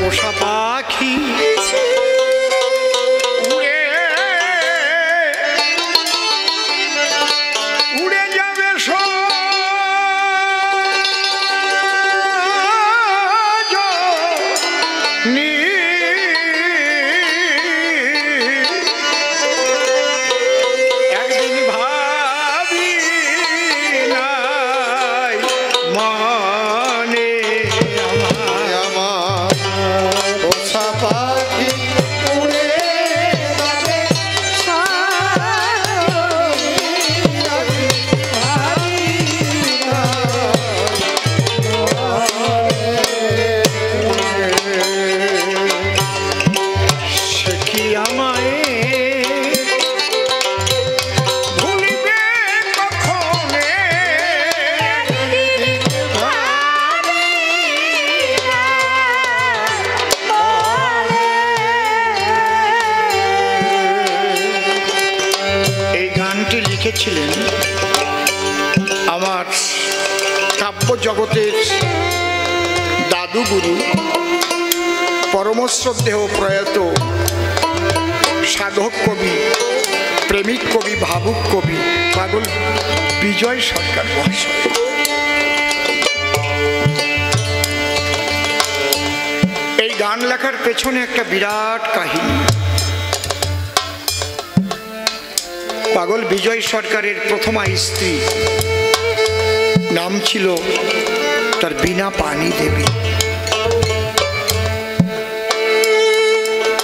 পোষা পাখি উড়ে উড়ে যাবে সজনী একদিন ভাবি নাই মনে আমার পোষা পাখি উড়ে যাবে সে কি আমায় ভুলিবে কখনে এই গানটি লিখেছিলেন আমার কাব্য জগতের দাদু গুরু পরম শ্রদ্ধেয় প্রয়াত সাধক কবি প্রেমিক কবি ভাবুক কবি পাগল বিজয় সরকার মহাশয়। এই গান লেখার পেছনে একটা বিরাট কাহিনী। পাগল বিজয় সরকারের প্রথমা স্ত্রী নাম ছিল তার বিনা পানি দেবী।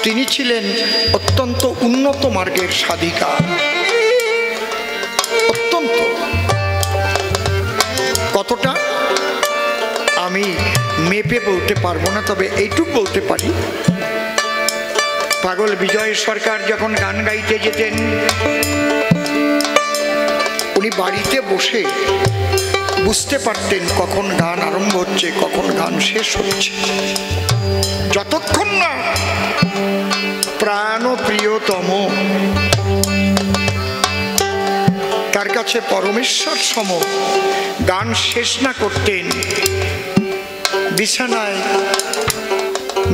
তিনি ছিলেন অত্যন্ত উন্নত মার্গের সাধিকা, অত্যন্ত। কতটা আমি মেপে বলতে পারবো না, তবে এইটুক বলতে পারি, পাগল বিজয় সরকার যখন গান গাইতে যেতেন উনি বাড়িতে বসে বুঝতে পারতেন কখন গান আরম্ভ হচ্ছে, কখন গান শেষ হচ্ছে। যতক্ষণ না প্রাণ প্রিয়তম তার কাছে পরমেশ্বর সম গান শেষ না করতেন, বিছানায়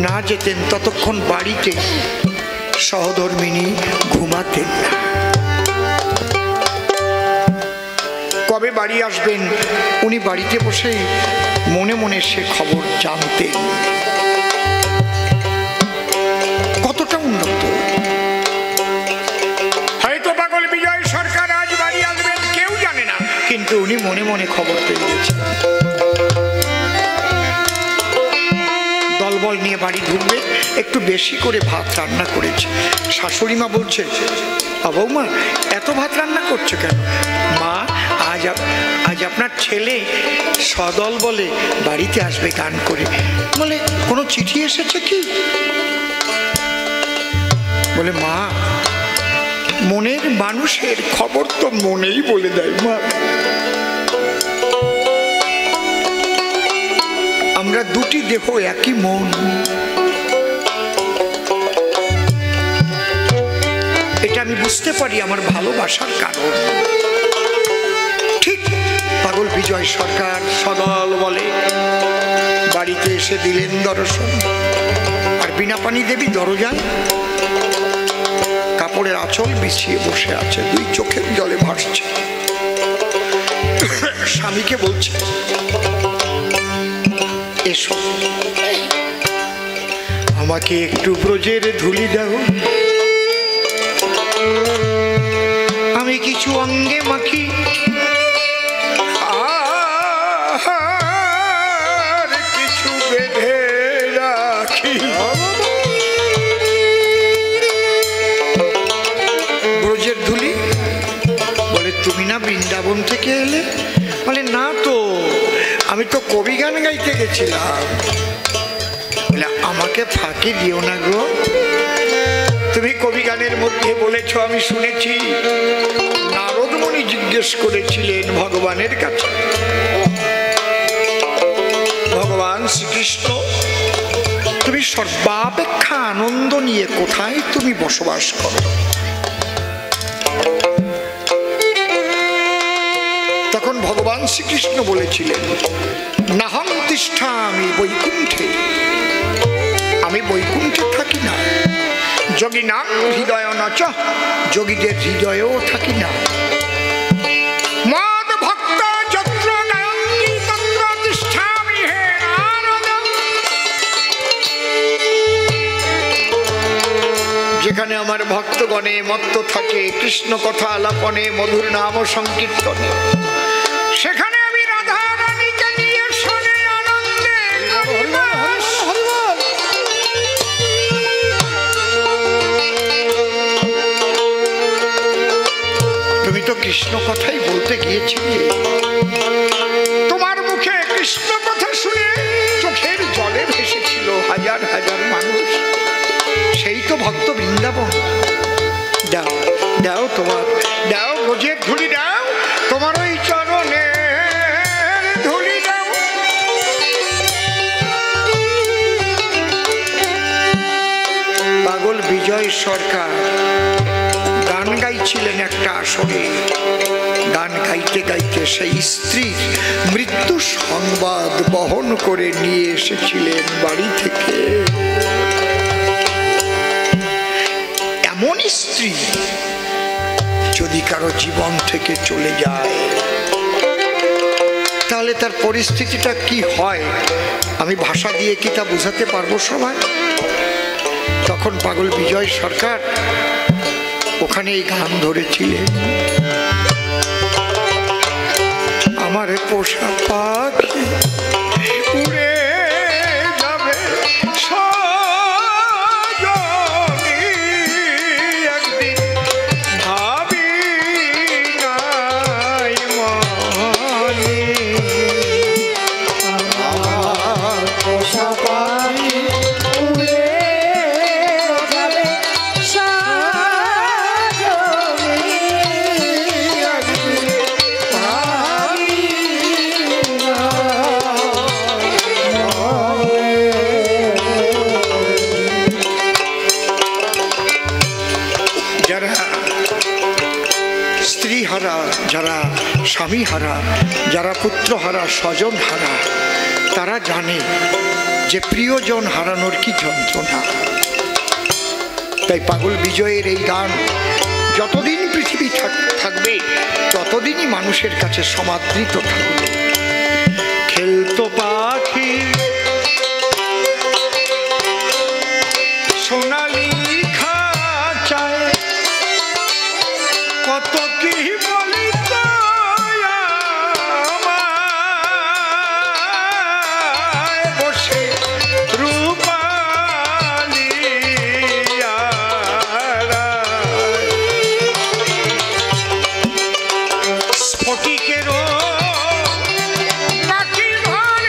না যেতেন, ততক্ষণ বাড়িতে সহধর্মিনী ঘুমাতেন না। কবে বাড়ি আসবেন উনি বাড়িতে বসেই মনে মনে সে খবর জানতেন। কতটা উন্নত! হয়তো পাগল বিজয় সরকার আজ বাড়ি আসবেন কেউ জানে না, কিন্তু উনি মনে মনে খবর পেয়ে গেছেন। দলবল নিয়ে বাড়ি ঢুকবে, একটু বেশি করে ভাত রান্না করেছে। শাশুড়ি মা বলছে, বৌমা এত ভাত রান্না করছো কেন? মা আজ আপনার ছেলে সদল বলে বাড়িতে আসবে গান করে। বলে কোনো চিঠি এসেছে কি? বলে মা মনের মানুষের খবর তো মনেই বলে দেয় মা। আমরা দুটি দেহ একই মন, এটা আমি বুঝতে পারি আমার ভালোবাসার কারণ। ঠিক পাগল বিজয় সরকার সদল বলে বাড়িতে এসে দিলেন দর্শন, আর বিনা পানি দেবী দরজায় কাপড়ের আঁচল বিছিয়ে বসে আছে, দুই চোখের জলে ভাসছে। স্বামীকে বলছে, এসো আমাকে একটু ব্রজের ধুলি দাও, আমি কিছু অঙ্গে মাখি, আর কিছু বেঁধে রাখি। ব্রজের ধুলি? বলে তুমি না বৃন্দাবন থেকে এলে? বলে না তো, আমি তো কবি গান গাইতে গেছিলাম। বলে আমাকে ফাঁকি দিও না গো, তুমি কবি গানের মধ্যে বলেছ আমি শুনেছি নারদ মুনি জিজ্ঞেস করেছিলেন ভগবানের কাছে, ভগবান শ্রীকৃষ্ণ তুমি সর্বাপেক্ষা আনন্দ নিয়ে কোথায় তুমি বসবাস করো? তখন ভগবান শ্রীকৃষ্ণ বলেছিলেন নাহং তিষ্ঠামি বৈকুণ্ঠে, যোগী নাম হৃদয় নচ, যোগীদের হৃদয়েও থাকি না। মদ ভক্ত যত্র গায়ন্তি তত্র তিষ্ঠামি হে নারদ। যেখানে আমার ভক্তগণে মত্ত থাকে কৃষ্ণ কথা আলাপনে মধুর নাম সংকীর্তনে, সেখানে আমি রাধা রানীকে নিয়ে শোনে আনন্দে। তুমি তো কৃষ্ণ কথাই বলতে গিয়েছিলে, তোমার মুখে কৃষ্ণ কথা শুনে চোখের জলে ভেসেছিল হাজার হাজার মানুষ। সেই তো ভক্ত বৃন্দাবন। দাও দাও, তোমার দাও ব্রজের ধুলি দাও, তোমার ওই চরণে ধুলি দাও। পাগল বিজয় সরকার গান গাইছিলেন একটা আসরে। গান গাইতে গাইতে সেই স্ত্রীর মৃত্যু সংবাদ বহন করে নিয়ে এসেছিলেন বাড়ি থেকে। এমন স্ত্রী যদি কারো জীবন থেকে চলে যায় তাহলে তার পরিস্থিতিটা কি হয় আমি ভাষা দিয়ে কি তা বোঝাতে পারবো সবাই। তখন পাগল বিজয় সরকার ওখানে এই গান ধরেছিলেন, আমার পোষা পাখি উড়ে যাবে সজনী, একদিন ভাবি নাই মনে। আমার পোষা পাখি উড়ে যাবে সজনী, একদিন ভাবি যারা স্ত্রী হারা, যারা স্বামী হারা, যারা পুত্র হারা, স্বজন হারা, তারা জানে যে প্রিয়জন হারানোর কি যন্ত্রণা। তাই পাগল বিজয়ের এই গান যতদিন পৃথিবী থাকবে ততদিনই মানুষের কাছে সমাদৃত থাকবে। খেলতো পাখি সোনালি খাঁচায়, কত কি বলিত আমায়, বসে রূপালি আড়ায়। স্ফটিকেরও নাকি ভারে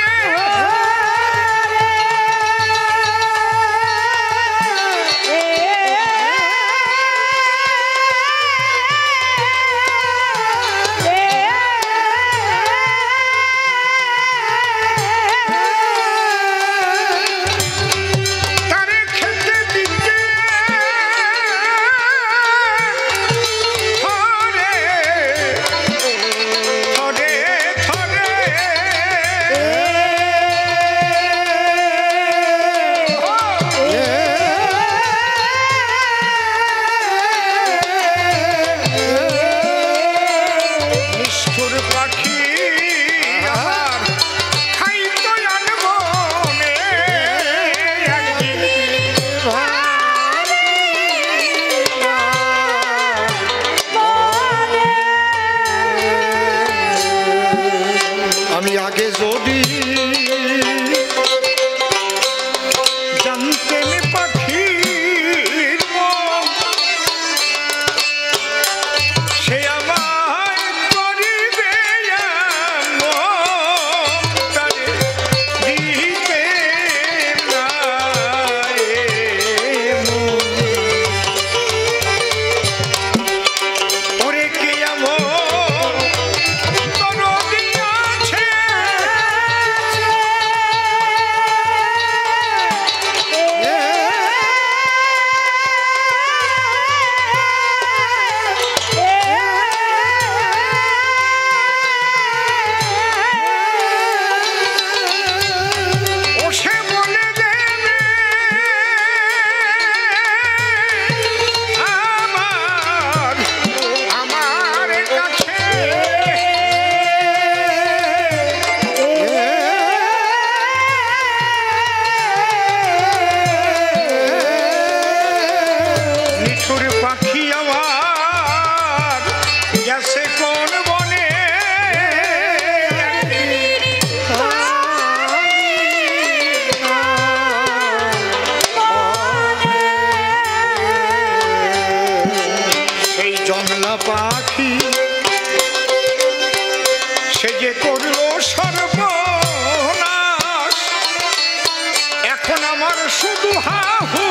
আমার শুধু হাহু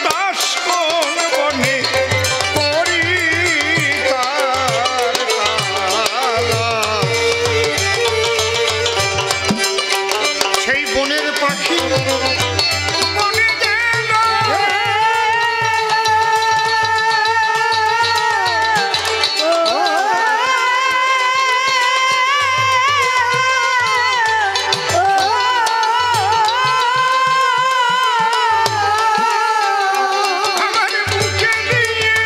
তাস কোন বনে করি তার তালা। সেই বনের পাখি বনে গেল, আমার বুকে নিয়ে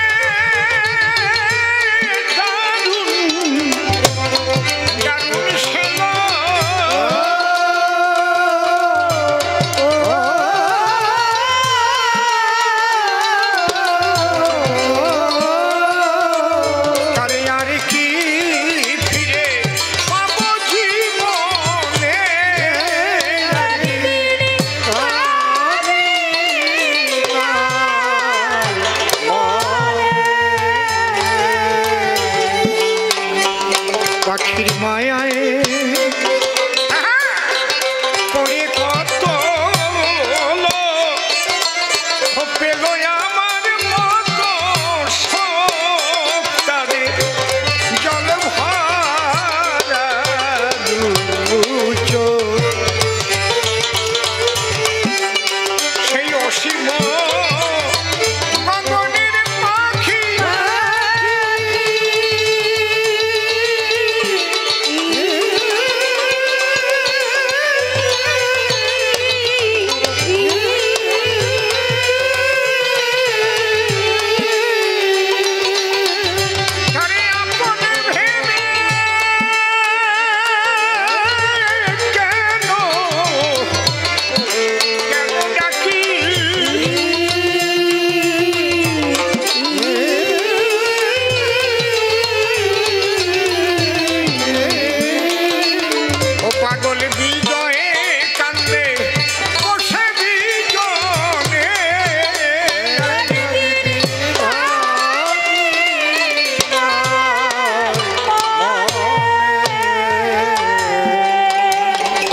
দারুণ দারুণ সেবা। তারে আর কি ফিরে পাবো জীবনে, পাখির মায়ায় পরে কত পেল আমার মতো সব তাদের জল ভরা দুচোখ। সেই অসীম গগনের পাখি তারে আপন ভেবে কেন কেন ডাকি, ও পাগল বিজয়ে কান্দে বসে বিজনে।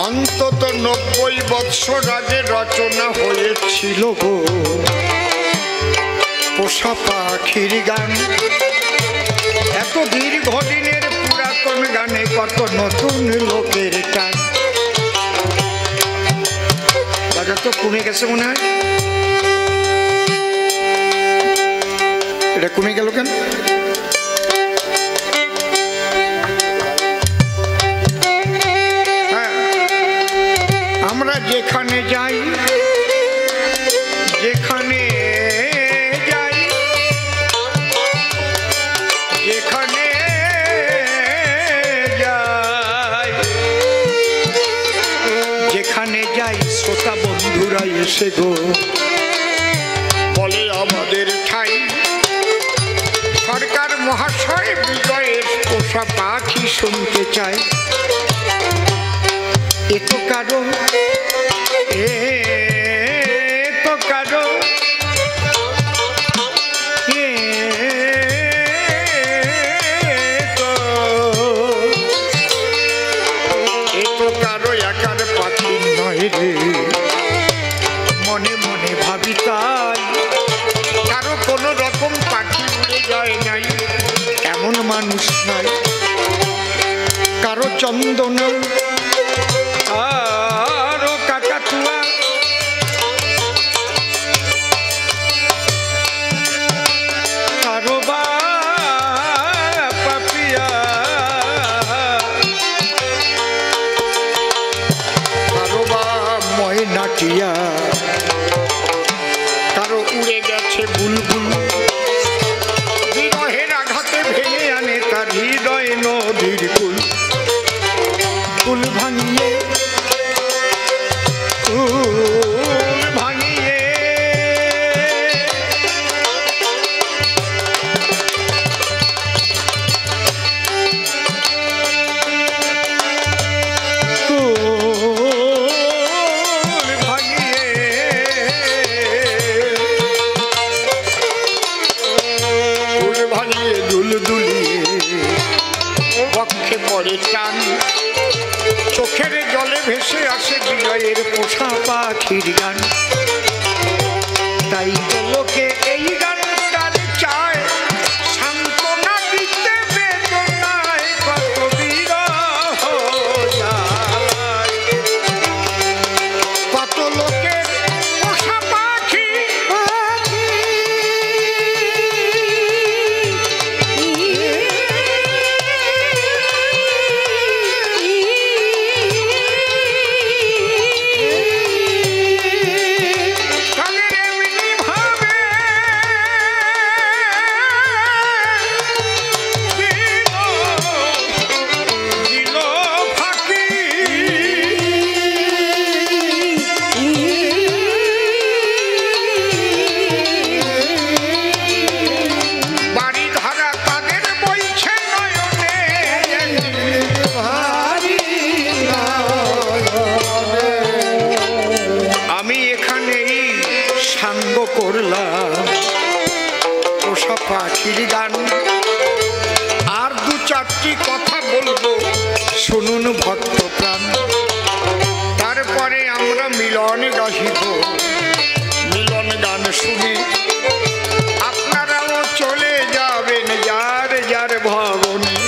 অন্তত 90 বৎসর আগে রচনা হয়েছিল গো পোষা পাখির গান। এত দীর্ঘদিনের পুরাতন গানে কত নতুন লোকের টান। বাজার তো কমে গেছে মনে হয়, এটা কমে গেল কেন? হ্যাঁ, আমরা যেখানে যাই যেখানে যাই যেখানে যাই যেখানে যাই শ্রোতা বন্ধুরা এসে গো বলে আমাদের ঠাই সরকার মহাশয় বিজয়ের পোষা পাখি শুনতে চায়। এ তো কারণ এ তো কারণ এ তো কারো একার পাখি নয় রে, মনে মনে ভাবি তাই কারো কোনো রকম পাখি উড়ে যায় নাই এমন মানুষ নাই, কারো চন্দনা কারো কাকাতুয়া কারো বা পাপিয়া কারো বা ময়নাটিয়া, কারো উড়ে গেছে বুলবুল বিরহের আঘাতে ভেঙে আনে তার হৃদয় নদীর কুল। কুল ভাঙিয়ে কুল ভাঙিয়ে কুল ভাঙিয়ে পাখির গান। তাই তো লোকে এই গানটার চায় সান্ত্বনা দিতে বেদনায় কত বিরহ জ্বালায়। কত লোকের পোষা পাখি তাদের এমনি ভাবে দিল ফাঁকি। বাড়ি ধারা তাদের বইছে নয়নে ভারী আমি এখানেই সাঙ্গ করলাম পোষা পাখির গান। আর দু চারটি কথা বলবো শুনুন ভক্ত প্রাণ। তারপরে আমরা মিলন গাহিব। মিলন গান শুনে আপনারাও চলে যাবেন যার যার ভবনে।